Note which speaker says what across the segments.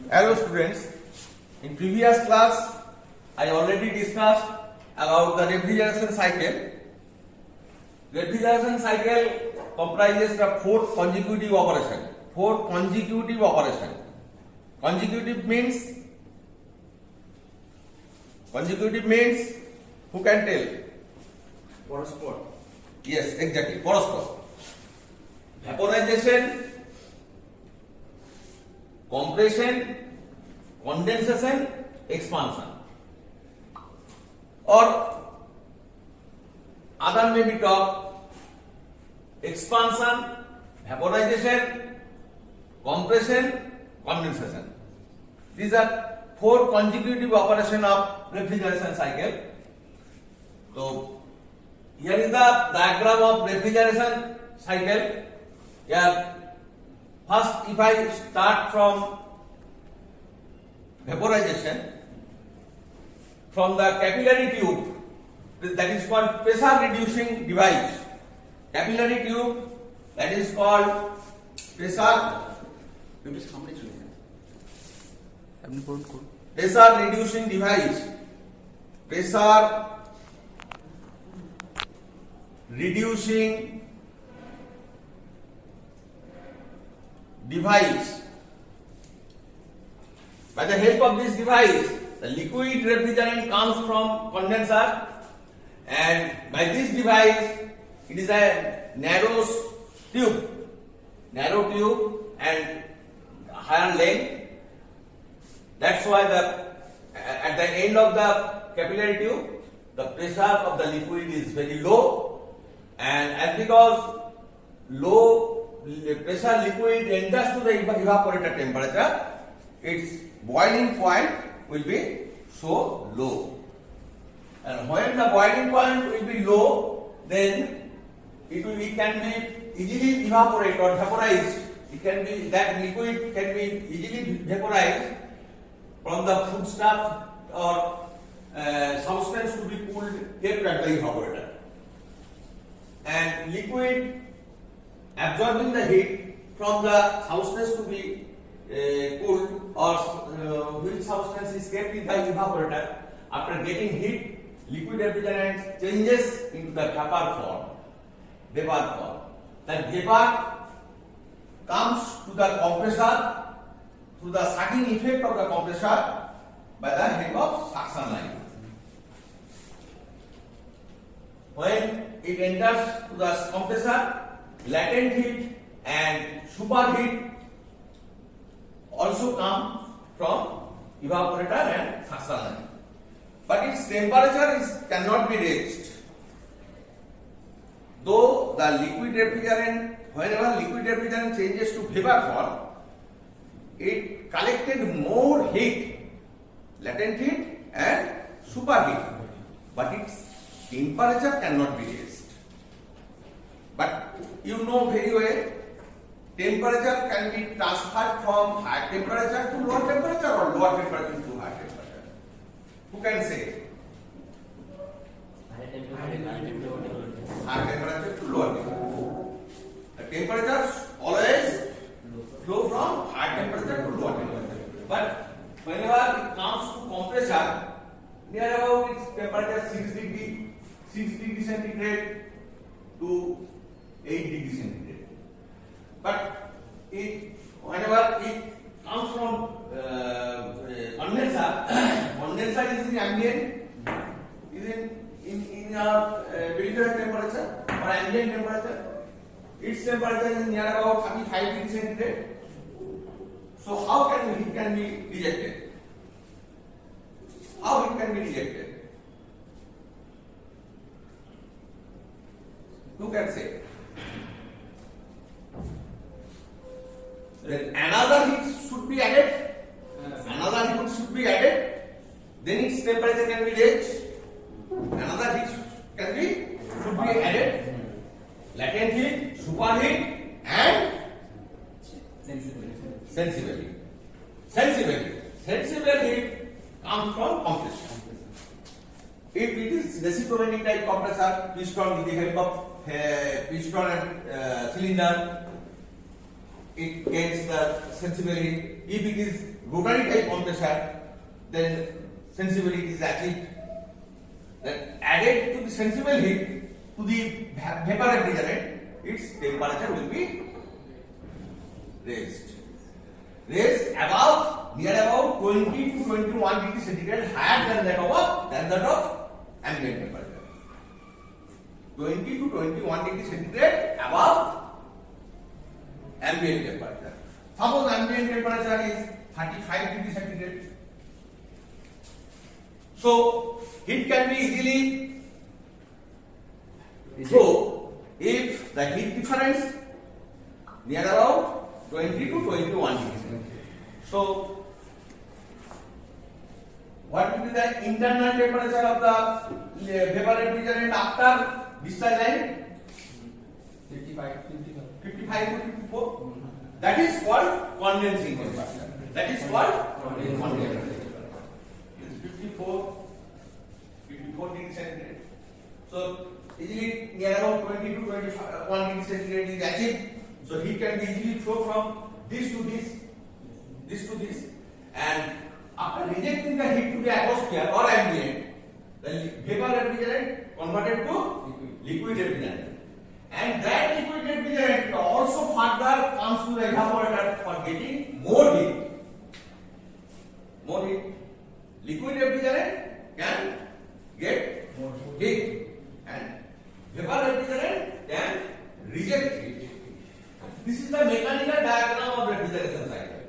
Speaker 1: Hello students, in previous class I already discussed about the refrigeration cycle. Refrigeration cycle comprises the four consecutive operation. Consecutive means who can tell?
Speaker 2: পরস্পর
Speaker 1: Yes, exactly. Porospor. Vaporization, compression, condensation, expansion. Or other may be talk expansion, vaporization, compression, condensation. These are four consecutive operation of refrigeration cycle. So here is the diagram of refrigeration cycle. Here, first if I start from vaporization, from the capillary tube, that is called pressure reducing device. Capillary tube, that is called pressure reducing device. Pressure reducing device. By the help of this device, the liquid refrigerant comes from condenser, and by this device, it is a narrow tube and higher length. That's why at the end of the capillary tube, the pressure of the liquid is very low, and as because low pressure liquid enters to the evaporator temperature, its boiling point will be so low. And when the boiling point will be low, then it can be easily evaporated or vaporized. That liquid can be easily vaporized from the foodstuff or substance to be cooled kept at the evaporator. And liquid absorbing the heat from the substance to be cooled or which substance is kept in the evaporator, after getting heat, liquid refrigerant changes into the vapor form. That vapor comes to the compressor through the sucking effect of the compressor by the help of suction line. When it enters to the compressor, latent heat and superheat also come from evaporator and suction line. But its temperature cannot be raised. Though the liquid refrigerant, whenever liquid refrigerant changes to vapor form, it collected more heat, latent heat and superheat, but its temperature cannot be raised. But you know very well, temperature can be transferred from high temperature to low temperature or lower temperature to high temperature. Who can say? High temperature to lower temperature. The temperatures always flow from high temperature to lower temperature. But whenever it comes to compressor, near about its temperature 6 degree centigrade to 8 degree centigrade. But whenever it comes from condenser, condenser is in ambient, is in our critical temperature or ambient temperature. Its temperature is near about 35 degree centigrade. So how can it can be rejected? How it can be rejected? Who can say? Then another heat should be added. Then its temperature can be raised. Another heat should be added. Latent heat, superheat, and sensible heat. Sensible heat comes from compression. If it is reciprocating type compressor, piston with the help of piston and cylinder, it gets the sensible heat. If it is rotary type compressor, then sensibility is achieved. Then added to the sensible heat to the vapor refrigerant, its temperature will be raised. Raised above, near about 20 to 21 degrees centigrade, higher than that of ambient temperature. 20 to 21 degrees centigrade above ambient temperature. Suppose ambient temperature is 35 degrees centigrade. So heat can be easily flow if the heat difference near about 20 to 21 degrees centigrade. So what will be the internal temperature of the vapor refrigerant after discharge line? 55 to 54. That is called condensing temperature. That is called condensing temperature. It is 54 degrees centigrade. So easily near about 20 to 21 degrees centigrade is achieved. So heat can be easily flow from this to this, and after rejecting the heat to the atmosphere or ambient, the vapor refrigerant converted to liquid refrigerant, and that liquid refrigerant also further comes to the evaporator for getting more heat. Liquid refrigerant can get more heat, and vapor refrigerant can reject heat. This is the mechanical diagram of refrigeration cycle.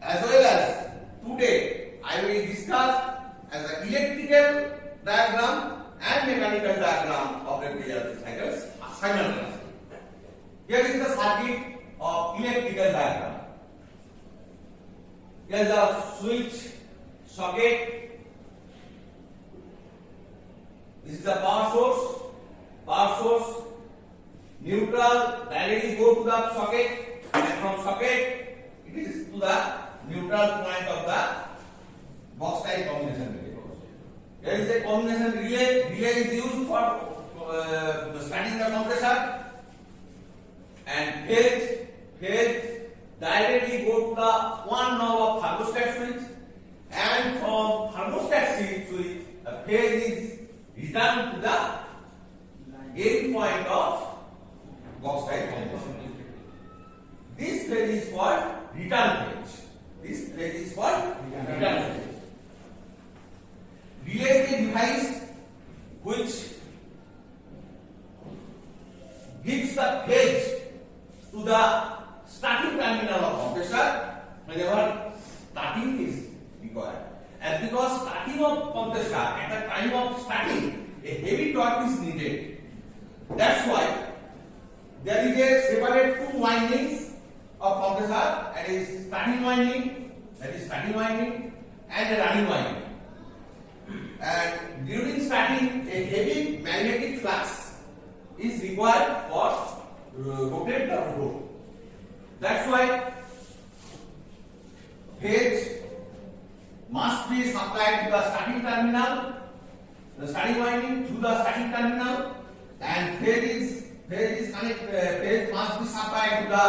Speaker 1: As well as today, I will discuss as an electrical diagram and mechanical diagram of refrigeration cycles simultaneously. Here is the circuit of electrical diagram. Here is the switch, socket. This is the power source. Neutral directly go to the socket, and from socket it is to the neutral point of the box type combination relay. There is a combination relay. Relay is used for starting the compressor, and phase directly go to the one knob of thermostat switch, and from thermostat switch the phase is returned to the end point of box type combination. This phase is called return phase. Relay is a device which gives the phase to the starting terminal of compressor whenever starting is required. And because starting of compressor, at the time of starting, a heavy torque is needed. That's why there is a separate two windings of compressor, that is starting winding and a running winding. And during starting, a heavy magnetic flux is required for rotate the rotor. That's why phase must be supplied to the starting terminal, the starting winding to the starting terminal, and phase must be supplied to the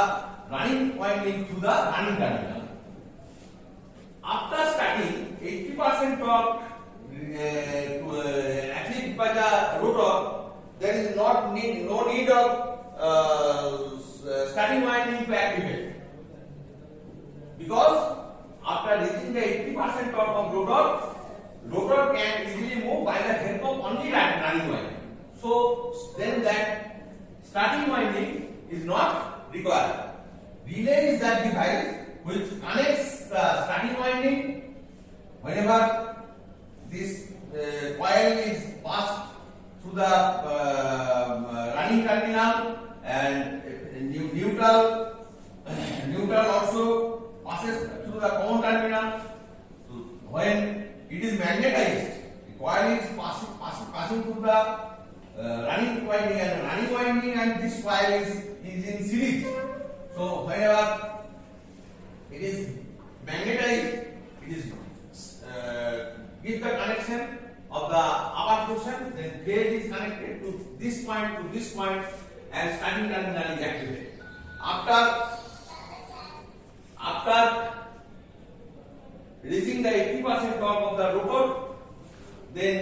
Speaker 1: running winding to the running terminal. After starting, 80% torque achieved by the rotor, there is no need of starting winding to activate, because after reaching the 80% torque of rotor can easily move by the help of only running winding. So then that starting winding is not required. Relay is that device which connects the starting winding whenever this coil is passed through the running terminal, and neutral also passes through the common terminal. So when it is magnetized, the coil is passing through the running winding, and this coil is in series. So whenever it is magnetized, it is give the connection of the upper portion, then phase is connected to this point, and starting terminal is activated. After the 80% torque of the rotor, then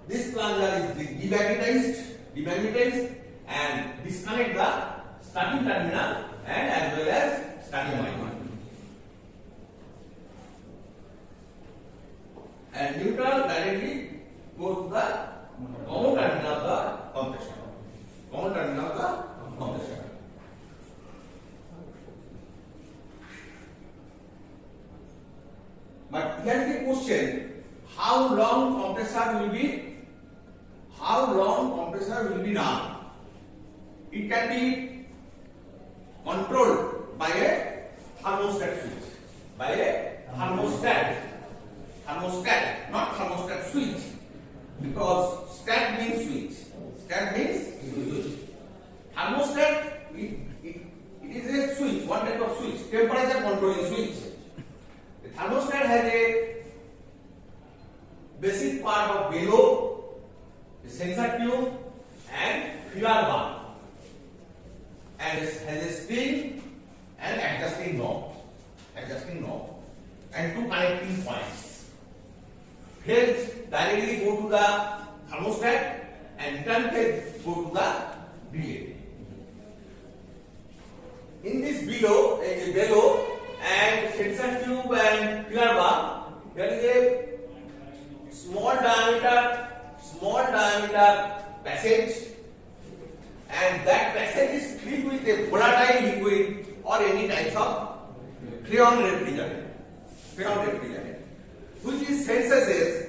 Speaker 1: this plunger is demagnetized and disconnect the starting terminal and as well as starting winding. And neutral directly go to the common terminal of the compressor. Common terminal of the compressor. But here is the question: how long compressor will be run? It can be controlled by a thermostat switch. By a thermostat, not thermostat switch, because stat means switch. Thermostat, it is a switch, one type of switch, temperature controlling switch. The thermostat has a basic part of bellow, a sensor tube, and feeler bar, and it has a spring and adjusting knob, and two connecting points. Phase directly go to the thermostat, and return phase go to the relay. In this bellow and sensor tube and feeler bar, there is a small diameter passage, and that passage is filled with a volatile liquid or any types of freon refrigerant, which is senses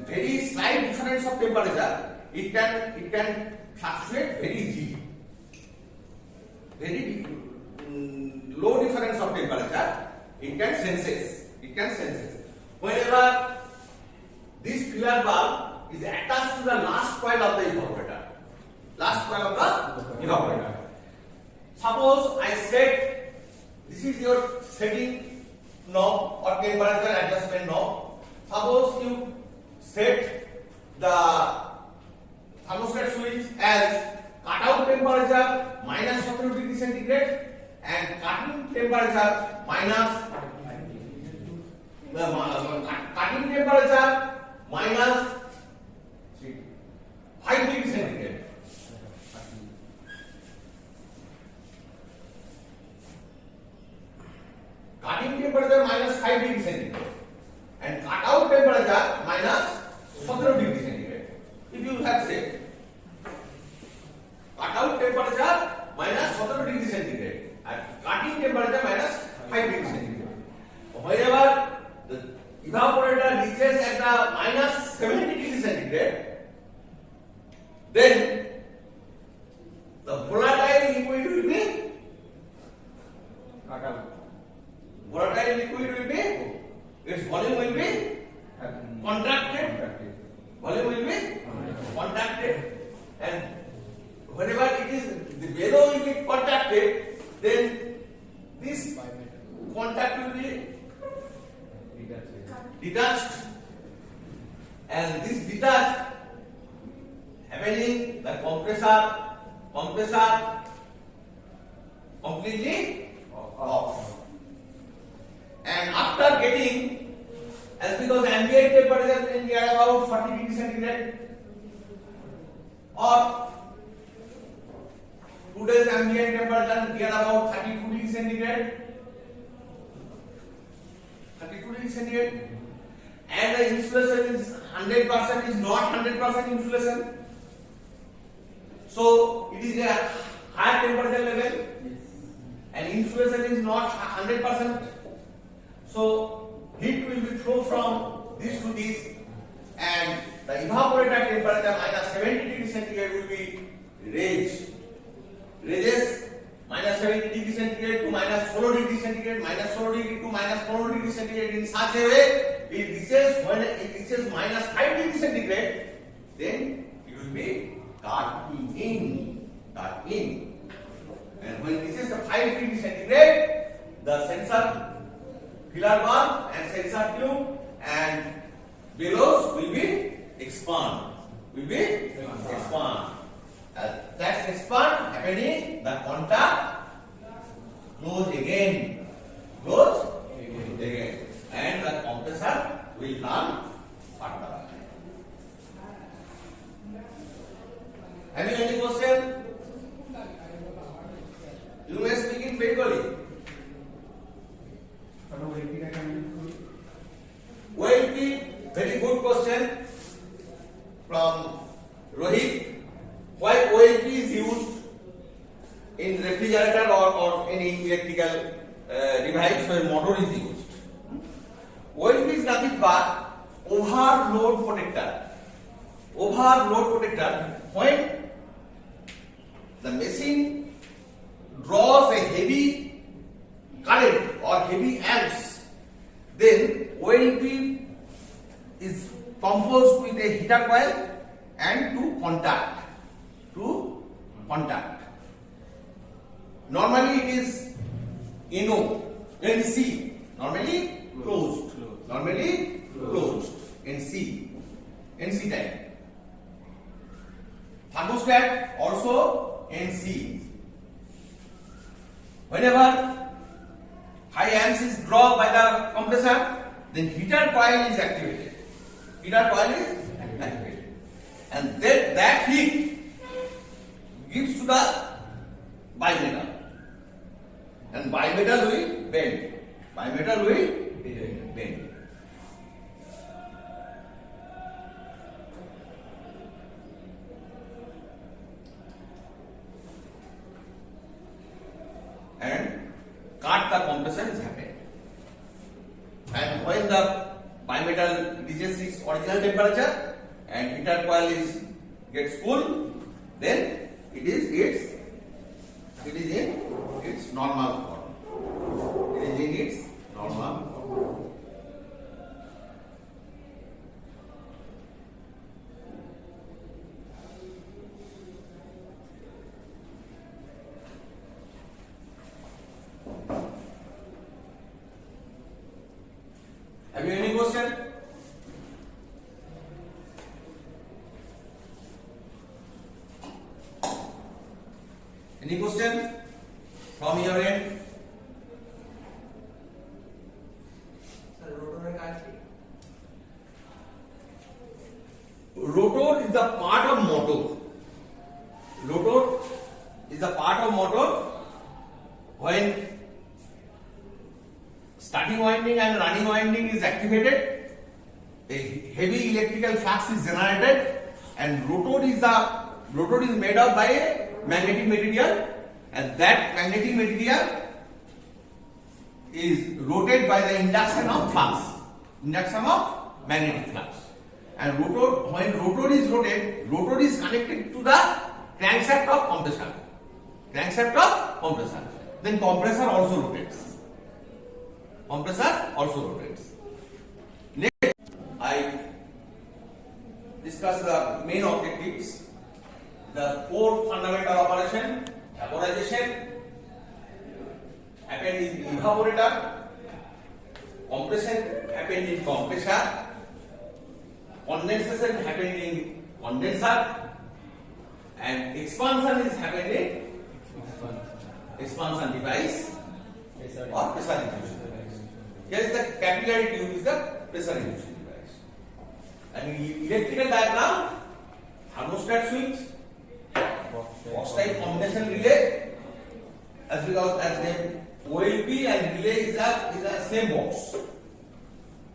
Speaker 1: very slight difference of temperature. It can fluctuate very easily. Very low difference of temperature, it can senses. Whenever this feeler bulb is attached to the last coil of the evaporator. Suppose I set, this is your setting knob or temperature adjustment knob. Suppose you set the thermostat switch as cutout temperature minus 17 degrees centigrade and cutting temperature minus 5 degrees centigrade. Cutting temperature minus 5 degrees centigrade and cutout temperature minus 17 degrees centigrade. If you have set cutout temperature minus 17 degrees centigrade and cutting temperature minus 5 degrees centigrade. Whenever the evaporator reaches at the minus 70 degrees centigrade, then the volatile liquid will be its volume will be contracted. And whenever it is the bellow will be contracted, then this contact will be detached, and this detached happening the compressor completely off. And after getting, as because ambient temperature can be at about 40 degrees centigrade, or today's ambient temperature get about 32 degrees centigrade, and the insulation is 100% is not 100% insulation. So it is a high temperature level, and insulation is not 100%. So heat will be flow from this to this, and the evaporator temperature minus 70 degrees centigrade will be raises minus 70 degrees centigrade to minus 4 degrees centigrade, minus 4 degree to minus 4 degrees centigrade in such a way it reaches, when it reaches minus 5 degrees centigrade, then it will be darkening. And when it reaches the 5 degrees centigrade, the sensor feeler bulb and sensor tube and bellows will be expand. That's expand happening, the contact close again. Bengali?
Speaker 2: What about OLP recommended?
Speaker 1: OLP, very good question from Rohit. Why OLP is used in refrigerator or any electrical device where motor is used? OLP is nothing but overload protector. Overload protector, when the machine draws a heavy current or heavy amps, then OLP is composed with a heater coil and to contact. Normally it is NC, normally closed. NC type. Thermostat also NC. Whenever high amps is drawn by the compressor, then heater coil is activated. And then that heat gives to the bimetal. And bimetal will bend. And cut the compression is happening. And when the bimetal reaches its original temperature and heater coil gets cool, then it is in its normal form. Have you any question? Any question from your end? Rotor is the part of motor. When starting winding and running winding is activated, a heavy electrical flux is generated, and rotor is made up by a magnetic material, and that magnetic material is rotated by the induction of magnetic flux. And when rotor is rotated, rotor is connected to the crankshaft of compressor. Then compressor also rotates. Next, I discuss the main objectives. The four fundamental operation: vaporization happened in evaporator, compression happened in compressor, condensation happened in condenser, and expansion is happened in expansion device or pressure infusion device. Here is the capillary tube is the pressure infusion device. And in electrical diagram, thermostat switch, box type combination relay, as the OLP and relay is a same box.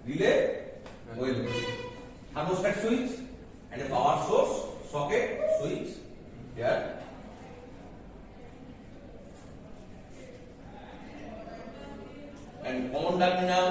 Speaker 1: Relay, OLP, thermostat switch and a power source socket switch here. And common terminal